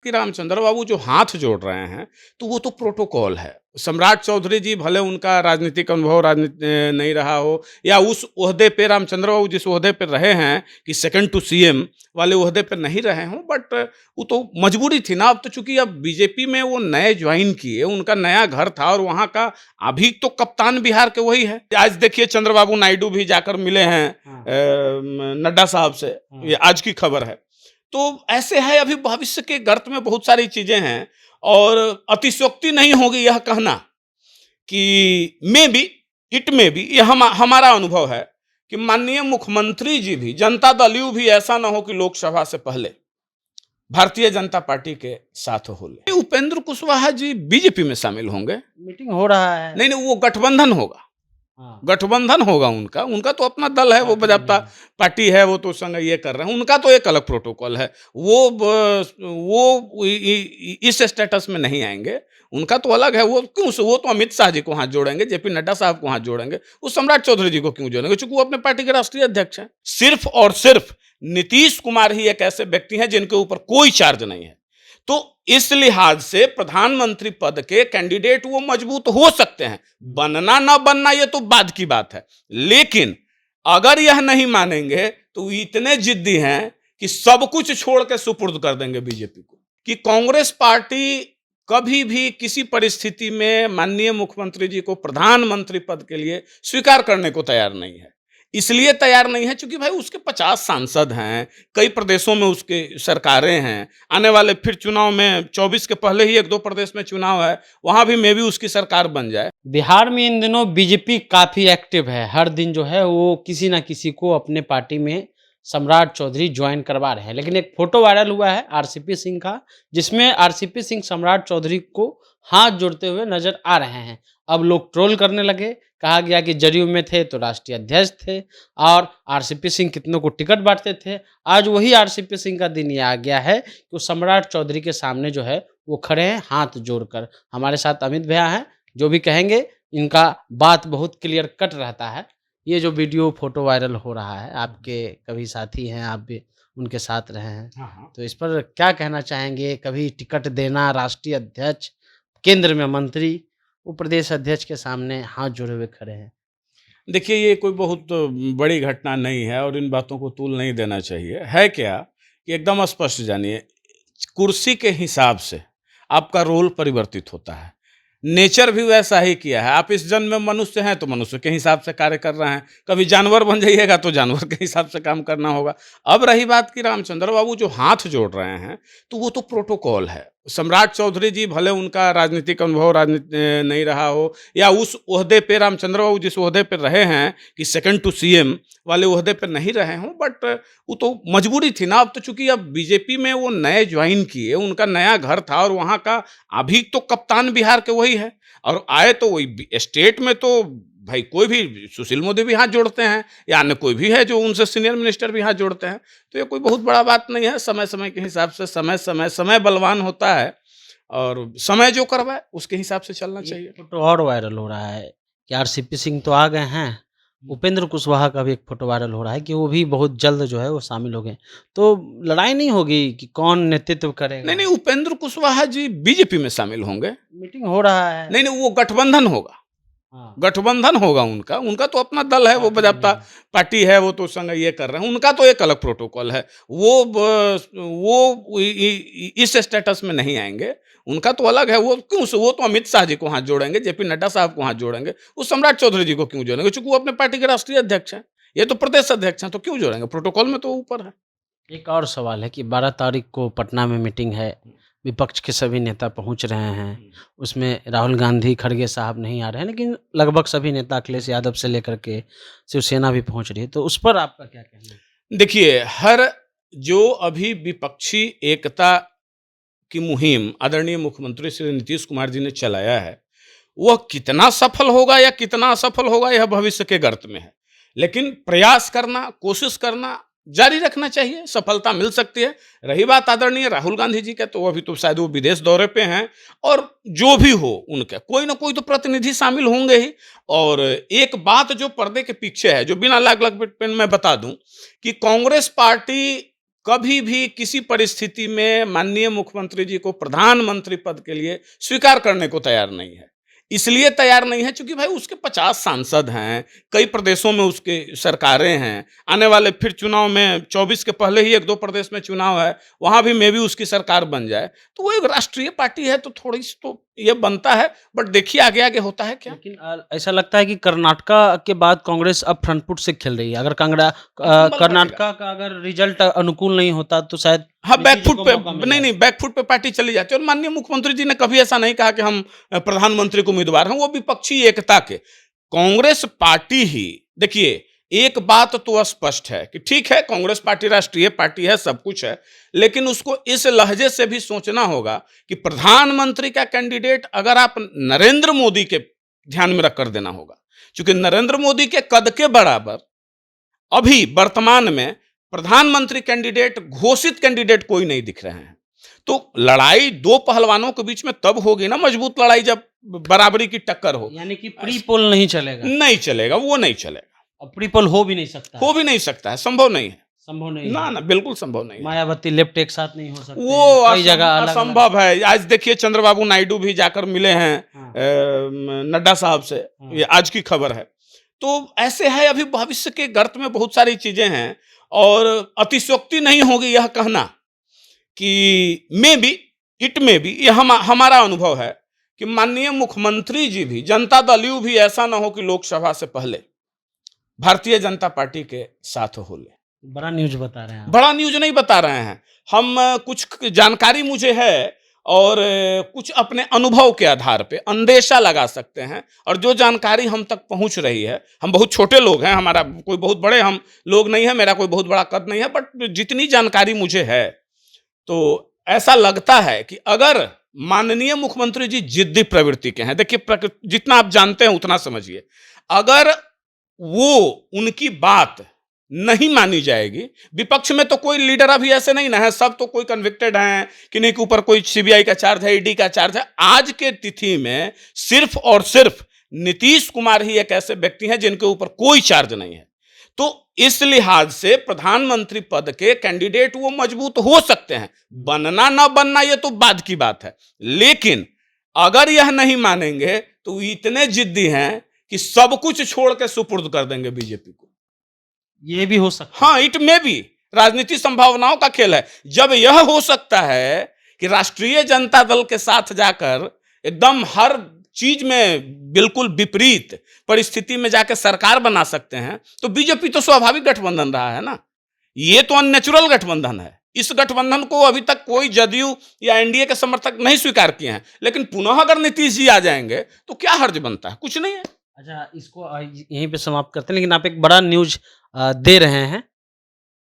कि रामचंद्र बाबू जो हाथ जोड़ रहे हैं तो वो तो प्रोटोकॉल है। सम्राट चौधरी जी भले उनका राजनीतिक अनुभव राजनीति नहीं रहा हो या उस ओहदे पे रामचंद्र बाबू जिस ओहदे पे रहे हैं कि सेकंड टू सीएम वाले ओहदे पे नहीं रहे हों, बट वो तो मजबूरी थी ना। अब तो चूंकि अब बीजेपी में वो नए ज्वाइन किए, उनका नया घर था और वहाँ का अभी तो कप्तान बिहार के वही है। आज देखिए चंद्रबाबू नायडू भी जाकर मिले हैं नड्डा साहब से, ये आज की खबर है। तो ऐसे है, अभी भविष्य के गर्त में बहुत सारी चीजें हैं और अतिशयोक्ति नहीं होगी यह कहना कि इट में बी ये हमारा अनुभव है कि माननीय मुख्यमंत्री जी भी, जनता दल यू भी ऐसा ना हो कि लोकसभा से पहले भारतीय जनता पार्टी के साथ हो ले। उपेंद्र कुशवाहा जी बीजेपी में शामिल होंगे, मीटिंग हो रहा है। नहीं वो गठबंधन होगा। गठबंधन होगा उनका तो अपना दल है, वो भाजपा पार्टी है, वो तो संग ये कर रहे हैं। उनका तो एक अलग प्रोटोकॉल है, वो इस स्टेटस में नहीं आएंगे, उनका तो अलग है। वो क्यों से, वो तो अमित शाह जी को हाथ जोड़ेंगे, जेपी नड्डा साहब को हाथ जोड़ेंगे, वो सम्राट चौधरी जी को क्यों जोड़ेंगे, चूंकि वो अपने पार्टी के राष्ट्रीय अध्यक्ष हैं। सिर्फ और सिर्फ नीतीश कुमार ही एक ऐसे व्यक्ति हैं जिनके ऊपर कोई चार्ज नहीं है। तो इस लिहाज से प्रधानमंत्री पद के कैंडिडेट वो मजबूत हो सकते हैं, बनना ना बनना ये तो बाद की बात है। लेकिन अगर यह नहीं मानेंगे तो इतने जिद्दी हैं कि सब कुछ छोड़ के सुपुर्द कर देंगे बीजेपी को। कि कांग्रेस पार्टी कभी भी किसी परिस्थिति में माननीय मुख्यमंत्री जी को प्रधानमंत्री पद के लिए स्वीकार करने को तैयार नहीं है। इसलिए तैयार नहीं है क्योंकि भाई उसके 50 सांसद हैं, कई प्रदेशों में उसके सरकारें हैं, आने वाले फिर चुनाव में 24 के पहले ही 1-2 प्रदेश में चुनाव है, वहां भी मे भी उसकी सरकार बन जाए। बिहार में इन दिनों बीजेपी काफी एक्टिव है, हर दिन जो है वो किसी ना किसी को अपने पार्टी में सम्राट चौधरी ज्वाइन करवा रहे हैं। लेकिन एक फोटो वायरल हुआ है आरसीपी सिंह का, जिसमें आरसीपी सिंह सम्राट चौधरी को हाथ जोड़ते हुए नजर आ रहे हैं। अब लोग ट्रोल करने लगे, कहा गया कि जदयू में थे तो राष्ट्रीय अध्यक्ष थे और आरसीपी सिंह कितनों को टिकट बांटते थे। आज वही आरसीपी सिंह का दिन ये आ गया है कि वो सम्राट चौधरी के सामने जो है वो खड़े हैं हाथ जोड़कर। हमारे साथ अमित भैया हैं, जो भी कहेंगे इनका बात बहुत क्लियर कट रहता है। ये जो वीडियो फोटो वायरल हो रहा है, आपके कभी साथी हैं, आप भी उनके साथ रहे हैं, तो इस पर क्या कहना चाहेंगे? कभी टिकट देना, राष्ट्रीय अध्यक्ष, केंद्र में मंत्री, वो प्रदेश अध्यक्ष के सामने हाथ जोड़े हुए खड़े हैं। देखिए ये कोई बहुत बड़ी घटना नहीं है और इन बातों को तूल नहीं देना चाहिए। है क्या कि एकदम स्पष्ट जानिए, कुर्सी के हिसाब से आपका रोल परिवर्तित होता है। नेचर भी वैसा ही किया है। आप इस जन्म में मनुष्य हैं तो मनुष्य के हिसाब से कार्य कर रहे हैं, कभी जानवर बन जाइएगा तो जानवर के हिसाब से काम करना होगा। अब रही बात कि रामचंद्र बाबू जो हाथ जोड़ रहे हैं तो वो तो प्रोटोकॉल है। सम्राट चौधरी जी भले उनका राजनीतिक अनुभव राजनीति नहीं रहा हो या उस ओहदे पे रामचंद्र बाबू जिस ओहदे पे रहे हैं कि सेकंड टू सीएम वाले ओहदे पे नहीं रहे हों, बट वो तो मजबूरी थी ना। अब तो चूंकि अब बीजेपी में वो नए ज्वाइन किए, उनका नया घर था और वहाँ का अभी तो कप्तान बिहार के वही है और आए तो वही स्टेट में। तो भाई कोई भी, सुशील मोदी भी हाथ जोड़ते हैं या अन्य कोई भी है जो उनसे सीनियर मिनिस्टर भी हाथ जोड़ते हैं, तो ये कोई बहुत बड़ा बात नहीं है। समय समय के हिसाब से समय बलवान होता है और समय जो करवाए उसके हिसाब से चलना चाहिए। फोटो और वायरल हो रहा है कि आरसीपी सिंह तो आ गए हैं, उपेंद्र कुशवाहा का भी एक फोटो वायरल हो रहा है कि वो भी बहुत जल्द जो है वो शामिल हो गए। तो लड़ाई नहीं होगी कि कौन नेतृत्व करेगा? नहीं उपेंद्र कुशवाहा जी बीजेपी में शामिल होंगे, मीटिंग हो रहा है। नहीं वो गठबंधन होगा। गठबंधन होगा उनका तो अपना दल है, वो भाजपा पार्टी है, वो तो संग ये कर रहे हैं। उनका तो एक अलग प्रोटोकॉल है, वो इस स्टेटस में नहीं आएंगे, उनका तो अलग है। वो क्यों से, वो तो अमित शाह जी को हाथ जोड़ेंगे, जेपी नड्डा साहब को हाथ जोड़ेंगे, वो सम्राट चौधरी जी को क्यों जोड़ेंगे, चूंकि वो अपने पार्टी के राष्ट्रीय अध्यक्ष हैं, ये तो प्रदेश अध्यक्ष हैं, तो क्यों जोड़ेंगे? प्रोटोकॉल में तो ऊपर है। एक और सवाल है कि 12 तारीख को पटना में मीटिंग है, विपक्ष के सभी नेता पहुंच रहे हैं, उसमें राहुल गांधी, खड़गे साहब नहीं आ रहे हैं, लेकिन लगभग सभी नेता, अखिलेश यादव से लेकर के शिवसेना भी पहुंच रही है, तो उस पर आपका क्या कहना है? देखिए, हर जो अभी विपक्षी एकता की मुहिम आदरणीय मुख्यमंत्री श्री नीतीश कुमार जी ने चलाया है, वह कितना सफल होगा या कितना असफल होगा यह भविष्य के गर्त में है। लेकिन प्रयास करना, कोशिश करना जारी रखना चाहिए, सफलता मिल सकती है। रही बात आदरणीय राहुल गांधी जी के, तो अभी तो शायद वो विदेश दौरे पे हैं, और जो भी हो उनके कोई ना कोई तो प्रतिनिधि शामिल होंगे ही। और एक बात जो पर्दे के पीछे है, जो बिना लाग लपेट में मैं बता दूं कि कांग्रेस पार्टी कभी भी किसी परिस्थिति में माननीय मुख्यमंत्री जी को प्रधानमंत्री पद के लिए स्वीकार करने को तैयार नहीं है। इसलिए तैयार नहीं है क्योंकि भाई उसके 50 सांसद हैं, कई प्रदेशों में उसके सरकारें हैं, आने वाले फिर चुनाव में 24 के पहले ही 1-2 प्रदेश में चुनाव है, वहां भी मे भी उसकी सरकार बन जाए। तो वो एक राष्ट्रीय पार्टी है तो थोड़ी सी तो ये बनता है, बट देखिए आगे आगे होता है क्या। लेकिन ऐसा लगता है कि कर्नाटका के बाद कांग्रेस अब फ्रंट फुट से खेल रही है। अगर संभल कर्नाटका का अगर रिजल्ट अनुकूल नहीं होता तो शायद हाँ, नीतीश जी बैकफुट को पे मौका मिल नहीं जाए। नहीं बैकफुट पे पार्टी चली जाती है। और माननीय मुख्यमंत्री जी ने कभी ऐसा नहीं कहा कि हम प्रधानमंत्री को उम्मीदवार हैं, वो विपक्षी एकता के। कांग्रेस पार्टी ही देखिए, एक बात तो स्पष्ट है कि ठीक है कांग्रेस पार्टी राष्ट्रीय पार्टी है, सब कुछ है, लेकिन उसको इस लहजे से भी सोचना होगा कि प्रधानमंत्री का कैंडिडेट अगर आप नरेंद्र मोदी के ध्यान में रखकर देना होगा, क्योंकि नरेंद्र मोदी के कद के बराबर अभी वर्तमान में प्रधानमंत्री कैंडिडेट, घोषित कैंडिडेट कोई नहीं दिख रहे हैं। तो लड़ाई दो पहलवानों के बीच में तब होगी ना मजबूत लड़ाई, जब बराबरी की टक्कर हो। यानी कि प्री पोल नहीं चलेगा। नहीं चलेगा, वो नहीं चलेगा, अब प्री पोल हो भी नहीं सकता हो भी नहीं सकता है, संभव नहीं है। संभव नहीं ना है। ना, बिल्कुल संभव नहीं है। मायावती लेफ्ट एक साथ नहीं हो सकते वो कई जगह अलग अलग। असंभव है। आज देखिए चंद्रबाबू नायडू भी जाकर मिले हैं हाँ। नड्डा साहब से, हाँ। ये आज की खबर है। तो ऐसे है, अभी भविष्य के गर्त में बहुत सारी चीजें हैं और अतिशयोक्ति नहीं होगी यह कहना कि इट में भी ये हमारा अनुभव है कि माननीय मुख्यमंत्री जी भी, जनता दल यू भी ऐसा ना हो कि लोकसभा से पहले भारतीय जनता पार्टी के साथ हो ले। बड़ा न्यूज बता रहे हैं आप। बड़ा न्यूज नहीं बता रहे हैं हम, कुछ जानकारी मुझे है और कुछ अपने अनुभव के आधार पे अंदेशा लगा सकते हैं। और जो जानकारी हम तक पहुंच रही है, हम बहुत छोटे लोग हैं, हमारा कोई बहुत बड़े हम लोग नहीं है, मेरा कोई बहुत बड़ा कद नहीं है, बट जितनी जानकारी मुझे है तो ऐसा लगता है कि अगर माननीय मुख्यमंत्री जी जिद्दी प्रवृत्ति के हैं, देखिए जितना आप जानते हैं उतना समझिए, अगर वो उनकी बात नहीं मानी जाएगी, विपक्ष में तो कोई लीडर अभी ऐसे नहीं ना है, सब तो कोई कन्विक्टेड हैं, किन्हीं के ऊपर कोई सीबीआई का चार्ज है, ईडी का चार्ज है। आज के तिथि में सिर्फ और सिर्फ नीतीश कुमार ही एक ऐसे व्यक्ति हैं जिनके ऊपर कोई चार्ज नहीं है। तो इस लिहाज से प्रधानमंत्री पद के कैंडिडेट वो मजबूत हो सकते हैं, बनना ना बनना ये तो बाद की बात है, लेकिन अगर यह नहीं मानेंगे तो इतने जिद्दी हैं कि सब कुछ छोड़ के सुपुर्द कर देंगे बीजेपी को। ये भी हो सकता है। हाँ, इट में भी राजनीति संभावनाओं का खेल है। जब यह हो सकता है कि राष्ट्रीय जनता दल के साथ जाकर एकदम हर चीज में बिल्कुल विपरीत परिस्थिति में जाकर सरकार बना सकते हैं, तो बीजेपी तो स्वाभाविक गठबंधन रहा है ना, ये तो अननेचुरल गठबंधन है। इस गठबंधन को अभी तक कोई जदयू या एनडीए के समर्थक नहीं स्वीकार किए हैं, लेकिन पुनः अगर नीतीश जी आ जाएंगे तो क्या हर्ज बनता है, कुछ नहीं है। अच्छा, इसको यहीं पे समाप्त करते हैं, लेकिन आप एक बड़ा न्यूज दे रहे हैं